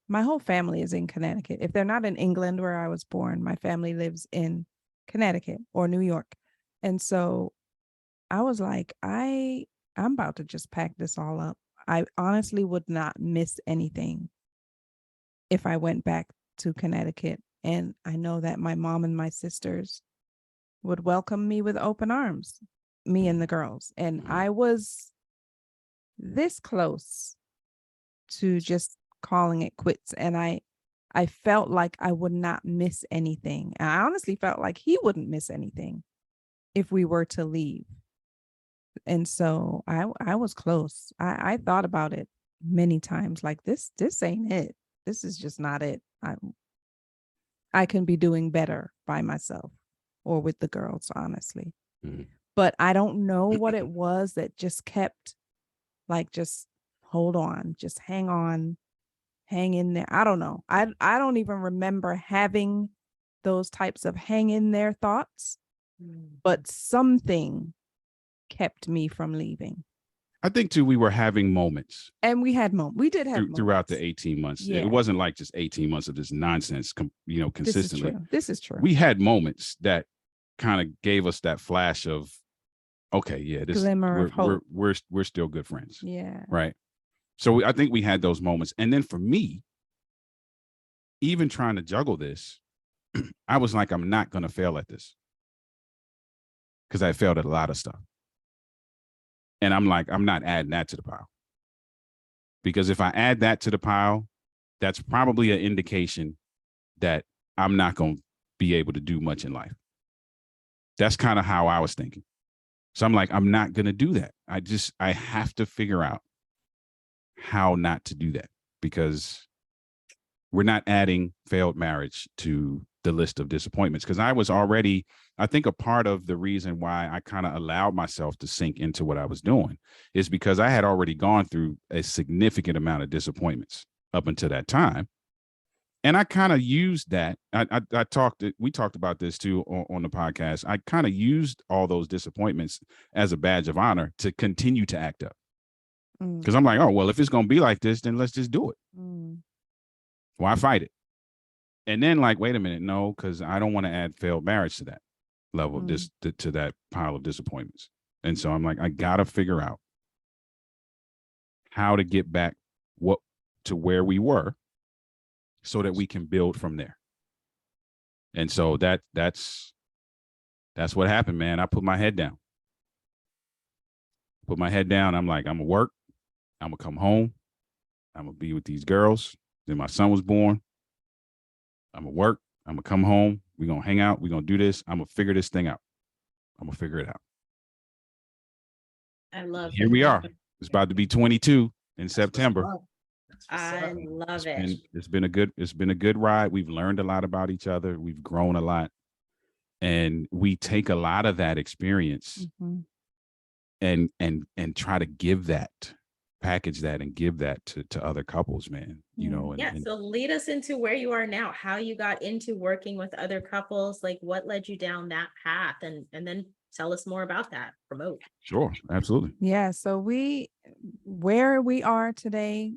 My whole family is in Connecticut. If they're not in England where I was born, my family lives in Connecticut or New York. And so I was like, I'm about to just pack this all up. I honestly would not miss anything if I went back to Connecticut. And I know that my mom and my sisters would welcome me with open arms, me and the girls. And I was this close to just calling it quits. And I felt like I would not miss anything. And I honestly felt like he wouldn't miss anything if we were to leave. And so I was close. I thought about it many times, like this ain't it. This is just not it. I can be doing better by myself or with the girls, honestly. But I don't know what it was that just kept like, just hold on, just hang on, hang in there. I don't know. I don't even remember having those types of hang in there thoughts, but something kept me from leaving. I think too, we were having moments. And we had moments. We did have moments. Throughout the 18 months. Yeah. It wasn't like just 18 months of this nonsense, consistently. This is true. We had moments that kind of gave us that flash of, okay, yeah, this glimmer of hope. We're still good friends. Yeah. Right. So I think we had those moments. And then for me, even trying to juggle this, I was like, I'm not going to fail at this. Because I failed at a lot of stuff. And I'm like, I'm not adding that to the pile. Because if I add that to the pile, that's probably an indication that I'm not going to be able to do much in life. That's kind of how I was thinking. So I'm like, I'm not going to do that. I have to figure out how not to do that, because we're not adding failed marriage to the list of disappointments. Because I was already I think a part of the reason why I kind of allowed myself to sink into what I was doing is because I had already gone through a significant amount of disappointments up until that time. And I kind of used that. We talked about this too on the podcast. I kind of used all those disappointments as a badge of honor to continue to act up. Because I'm like, oh, well, if it's going to be like this, then let's just do it. Why fight it? And then like, wait a minute, no, because I don't want to add failed marriage to that level of this, to that pile of disappointments. And so I'm like, I got to figure out how to get back to where we were so that we can build from there. And so that's what happened, man. I put my head down. I'm like, I'm gonna work. I'm gonna come home. I'm gonna be with these girls. Then my son was born. I'm gonna work. I'm gonna come home. We're gonna hang out. We're gonna do this. I'm gonna figure this thing out. I'm gonna figure it out. I love Here we are. It's about to be 22 in September. I love it. It's been a good ride. We've learned a lot about each other. We've grown a lot. And we take a lot of that experience and try to package that and give that to other couples, man. You know, so lead us into where you are now, how you got into working with other couples, like what led you down that path, and then tell us more about that. Promote. Sure, absolutely. Yeah. So where we are today,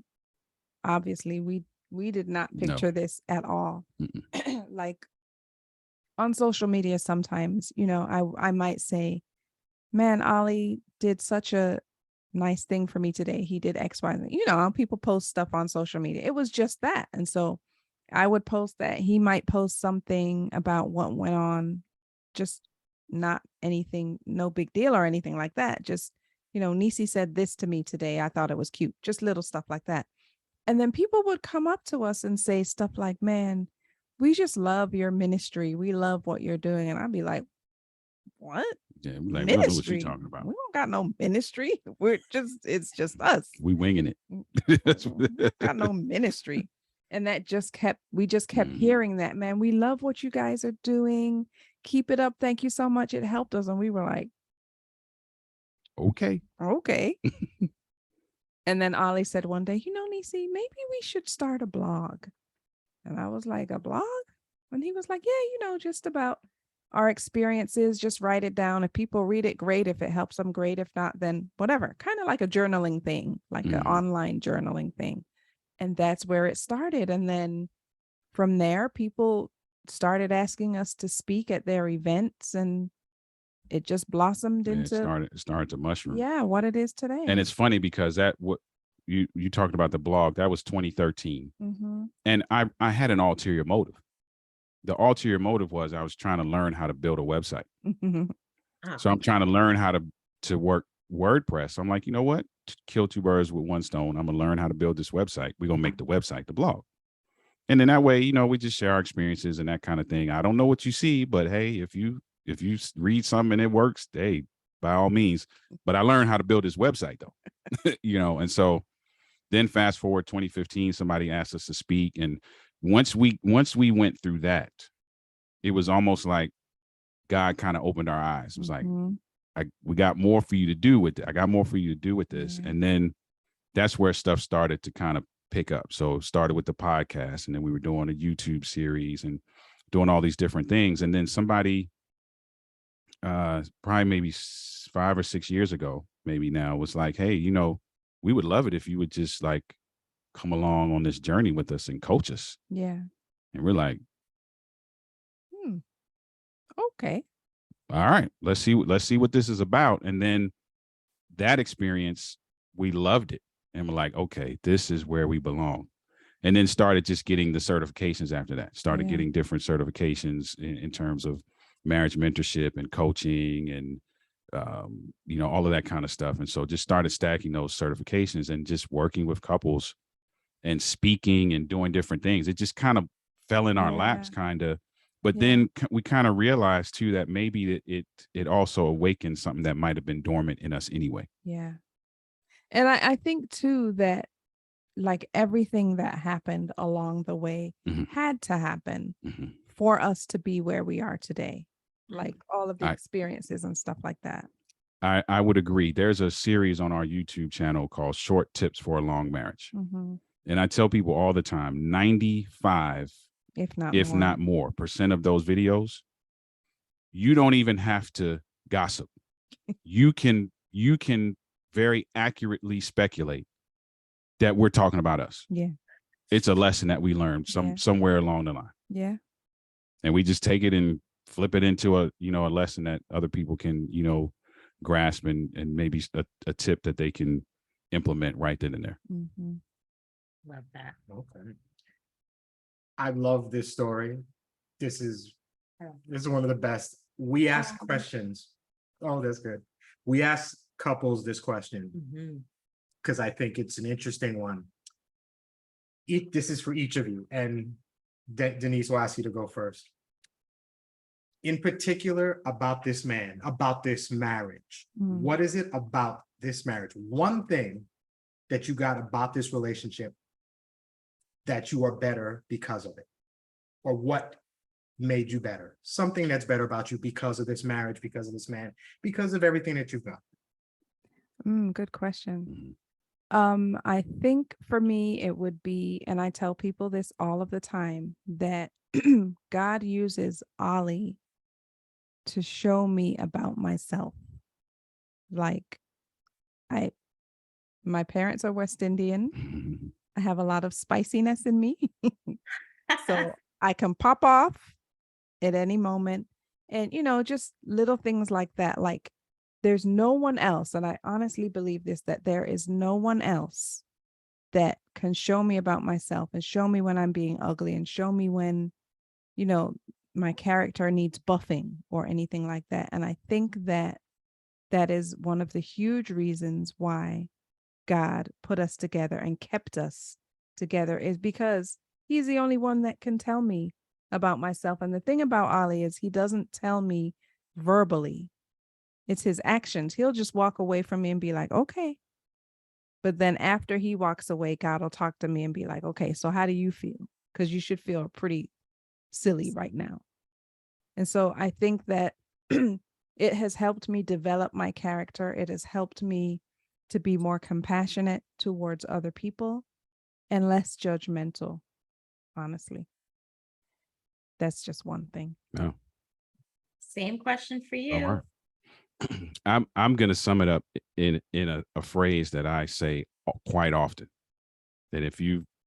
obviously we did not picture this at all. Like on social media, sometimes, you know, I might say, man, Ollie did such a nice thing for me today. He did X, Y, and Z. You know, people post stuff on social media. It was just that. And so I would post that. He might post something about what went on, just not anything, no big deal or anything like that. Just, you know, Nisi said this to me today. I thought it was cute. Just little stuff like that. And then people would come up to us and say stuff like, man, we just love your ministry. We love what you're doing. And I'd be like, what? Yeah, like, ministry? We don't know what you're talking about. We don't got no ministry. It's just us. We winging it. We got no ministry. And we just kept hearing that, man. We love what you guys are doing. Keep it up. Thank you so much. It helped us. And we were like, okay. And then Ollie said one day, you know, Nisi, maybe we should start a blog. And I was like, a blog? And he was like, yeah, you know, just about our experiences. Just write it down. If people read it, great. If it helps them, great. If not, then whatever. Kind of like a journaling thing, like an online journaling thing. And that's where it started. And then from there, people started asking us to speak at their events, and it just blossomed into it started to mushroom. Yeah, what it is today. And it's funny because what you talked about the blog, that was 2013. And I had an ulterior motive. The ulterior motive was I was trying to learn how to build a website. So I'm trying to learn how to work WordPress. I'm like, you know what? Kill two birds with one stone. I'm gonna learn how to build this website. We're gonna make the website the blog. And then that way, you know, we just share our experiences and that kind of thing. I don't know what you see, but hey, if you read something and it works, hey, by all means. But I learned how to build this website though. You know, and so then fast forward 2015, somebody asked us to speak. And once we went through that, it was almost like God kind of opened our eyes. It was like, we got more for you to do with it. I got more for you to do with this. And then that's where stuff started to kind of pick up. So it started with the podcast, and then we were doing a YouTube series and doing all these different things. And then somebody, probably maybe 5 or 6 years ago, maybe now, was like, hey, you know, we would love it if you would just like come along on this journey with us and coach us. Yeah. And we're like, okay. All right, let's see what this is about. And then that experience, we loved it. And we're like, okay, this is where we belong. And then started just getting the certifications after that. Started getting different certifications in terms of marriage mentorship and coaching and, you know, all of that kind of stuff. And so just started stacking those certifications and just working with couples and speaking and doing different things. It just kind of fell in our laps, kind of. But then we kind of realized too that maybe it also awakened something that might have been dormant in us anyway. Yeah. And I think too that like everything that happened along the way had to happen for us to be where we are today. like all of the I- experiences and stuff like that. I would agree. There's a series on our YouTube channel called Short Tips for a Long Marriage. Mm-hmm. And I tell people all the time, 95, If not if more. not more, % of those videos, you don't even have to gossip. You can very accurately speculate that we're talking about us. Yeah. It's a lesson that we learned somewhere along the line. Yeah. And we just take it and flip it into a lesson that other people can, grasp and maybe a tip that they can implement right then and there. Mm-hmm. Love that. Okay. I love this story. This is one of the best. We ask questions. Oh, that's good. We ask couples this question Mhm. because I think it's an interesting one. This is for each of you, and Denise will ask you to go first. In particular, about this man, about this marriage. Mm. What is it about this marriage? One thing that you got about this relationship that you are better because of it, or what made you better? Something that's better about you because of this marriage, because of this man, because of everything that you've got. Good question. I think for me, it would be, and I tell people this all of the time, that God uses Ollie to show me about myself. Like, my parents are West Indian. I have a lot of spiciness in me. So I can pop off at any moment. And, just little things like that. Like, there's no one else, and I honestly believe this, that there is no one else that can show me about myself and show me when I'm being ugly and show me when, my character needs buffing or anything like that. And I think that is one of the huge reasons why God put us together and kept us together, is because he's the only one that can tell me about myself. And the thing about Ollie is he doesn't tell me verbally. It's his actions. He'll just walk away from me and be like, okay. But then after he walks away, God will talk to me and be like, okay, so how do you feel? Because you should feel pretty silly right now. And so I think that it has helped me develop my character. It has helped me to be more compassionate towards other people and less judgmental, honestly. That's just one thing. No. Same question for you. All right. I'm going to sum it up in a phrase that I say quite often. That if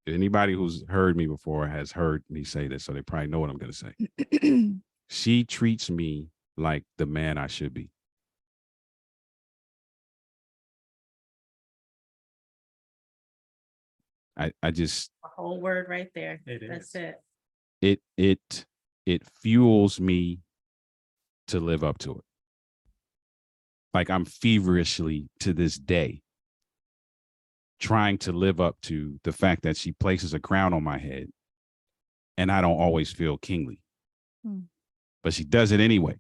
anybody who's heard me before has heard me say this, so they probably know what I'm going to say. She treats me like the man I should be. I just, A whole word right there. It That's is. it. it fuels me to live up to it. Like I'm feverishly to this day trying to live up to the fact that she places a crown on my head and I don't always feel kingly, but she does it anyway.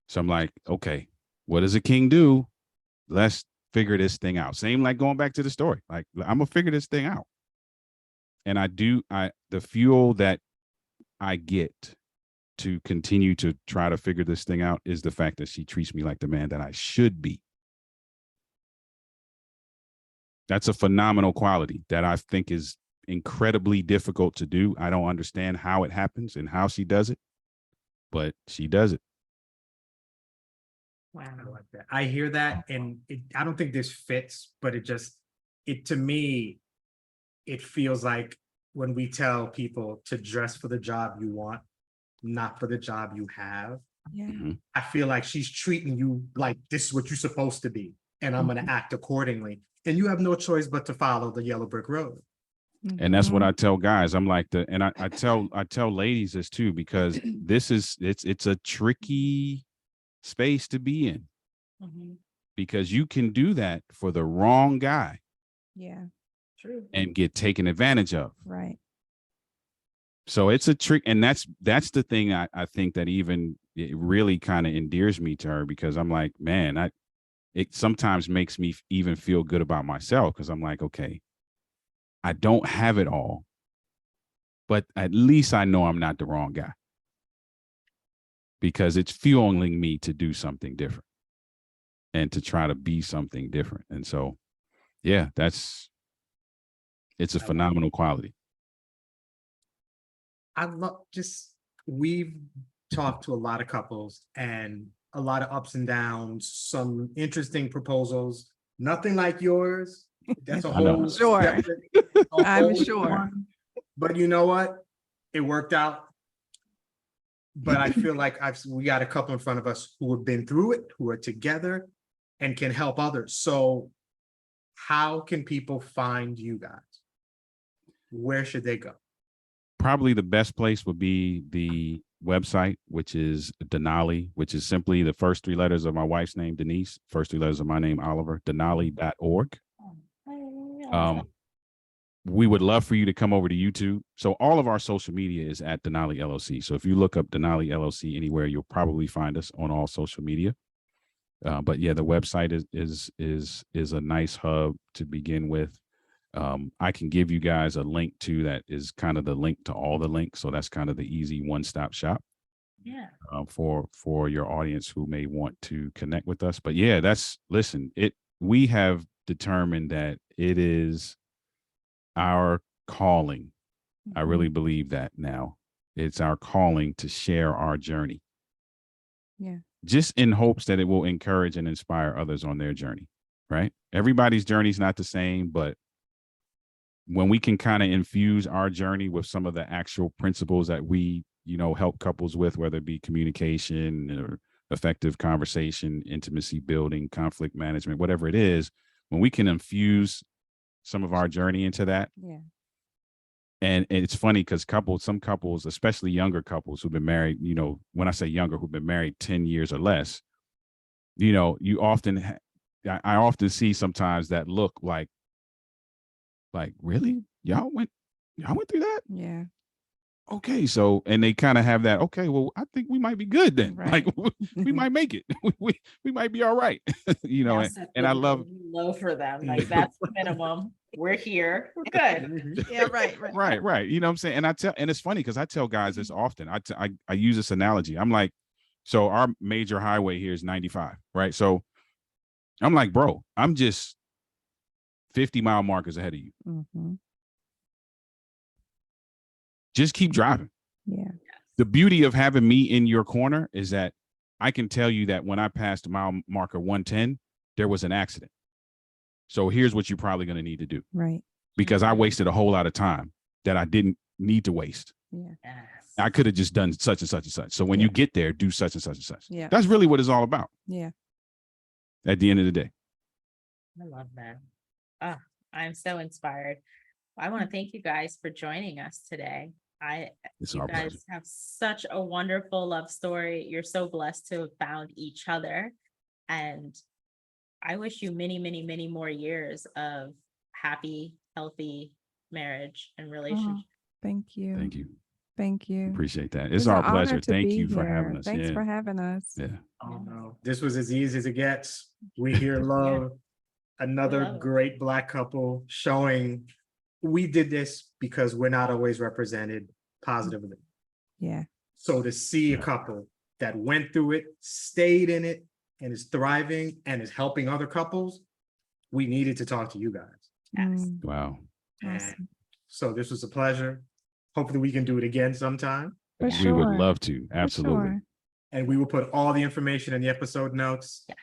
So I'm like, okay, what does a king do? Let's figure this thing out. Same like going back to the story. Like I'm gonna figure this thing out. And the fuel that I get to continue to try to figure this thing out is the fact that she treats me like the man that I should be. That's a phenomenal quality that I think is incredibly difficult to do. I don't understand how it happens and how she does it, but she does it. Wow. I like that. I hear that, and I don't think this fits, but to me, it feels like when we tell people to dress for the job you want, not for the job you have. Yeah. Mhm. I feel like she's treating you like this is what you're supposed to be, and I'm going to act accordingly. And you have no choice but to follow the yellow brick road. And that's what I tell guys. I'm like I tell ladies this too, because it's a tricky space to be in, because you can do that for the wrong guy. Yeah. True. And get taken advantage of. Right. So it's a trick. And that's the thing I think that even it really kind of endears me to her, because I'm like, man, it sometimes makes me even feel good about myself, because I'm like, okay, I don't have it all, but at least I know I'm not the wrong guy. because it's fueling me to do something different and to try to be something different. And so, yeah, it's a phenomenal quality. I love we've talked to a lot of couples and a lot of ups and downs, some interesting proposals, nothing like yours. That's a I know. whole Sure. separate- I'm whole sure. one. But you know what? It worked out. But I feel like we got a couple in front of us who have been through it, who are together and can help others. So how can people find you guys? Where should they go? Probably the best place would be the website, which is Denali, which is simply the first three letters of my wife's name, Denise, first three letters of my name, Oliver, denali.org. We would love for you to come over to YouTube. So all of our social media is at Denali LLC. So if you look up Denali LLC anywhere, you'll probably find us on all social media. But yeah, the website is a nice hub to begin with. I can give you guys a link to that is kind of the link to all the links. So that's kind of the easy one-stop shop. Yeah. For your audience who may want to connect with us. But yeah, we have determined that it is our calling. I really believe that now. It's our calling to share our journey. Yeah. Just in hopes that it will encourage and inspire others on their journey, right? Everybody's journey is not the same, but when we can kind of infuse our journey with some of the actual principles that we, help couples with, whether it be communication or effective conversation, intimacy building, conflict management, whatever it is, when we can infuse some of our journey into that. Yeah. And it's funny because some couples, especially younger couples who've been married, when I say younger, who've been married 10 years or less, I often see sometimes that look like, really? Y'all went through that? Yeah. Okay. So, and they kind of have that, okay, well, I think we might be good then. Right. Like we might make it. we might be all right. And I love low for them. Like that's the minimum. We're here. We're good. Yeah. Right. right. You know what I'm saying? And it's funny because I tell guys this often. I use this analogy. I'm like, so our major highway here is 95, right? So I'm like, bro, I'm just 50-mile markers ahead of you. Mm-hmm. Just keep driving. Yeah. The beauty of having me in your corner is that I can tell you that when I passed mile marker 110, there was an accident. So here's what you're probably going to need to do. Right. Because I wasted a whole lot of time that I didn't need to waste. Yeah. Yes. I could have just done such and such and such. So when you get there, do such and such and such. Yeah. That's really what it's all about. Yeah. At the end of the day. I love that. I'm so inspired. I want to thank you guys for joining us today. It's You our guys pleasure. have such a wonderful love story. You're so blessed to have found each other. And I wish you many, many, many more years of happy, healthy marriage and relationship. Thank you. Thank you. Thank you. Appreciate that. It's It's an our honor pleasure. to Thank be you for here. having us. Thanks Yeah. for having us. Yeah. Oh no, this was as easy as it gets. We hear love. Another love it. great Black couple showing we did this because we're not always represented positively. Yeah. So to see a couple that went through it, stayed in it, and is thriving and is helping other couples, we needed to talk to you guys. Yes. Wow. And Awesome. so this was a pleasure. Hopefully we can do it again sometime. For We sure. would love to. For Absolutely. sure. And we will put all the information in the episode notes. Yes.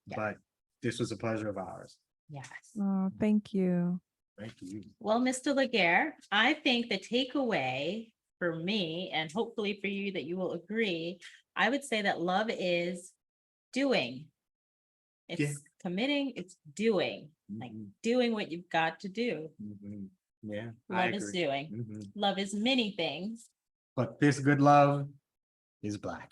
Yes. But this was a pleasure of ours. Yes. Oh, thank you. Thank you. Well, Mr. Laguerre, I think the takeaway for me, and hopefully for you that you will agree, I would say that love is doing. It's Yeah. committing, it's doing, like doing what you've got to do. Mhm. Yeah, I Love is agree. doing. Mhm. Love is many things. But this good love is Black.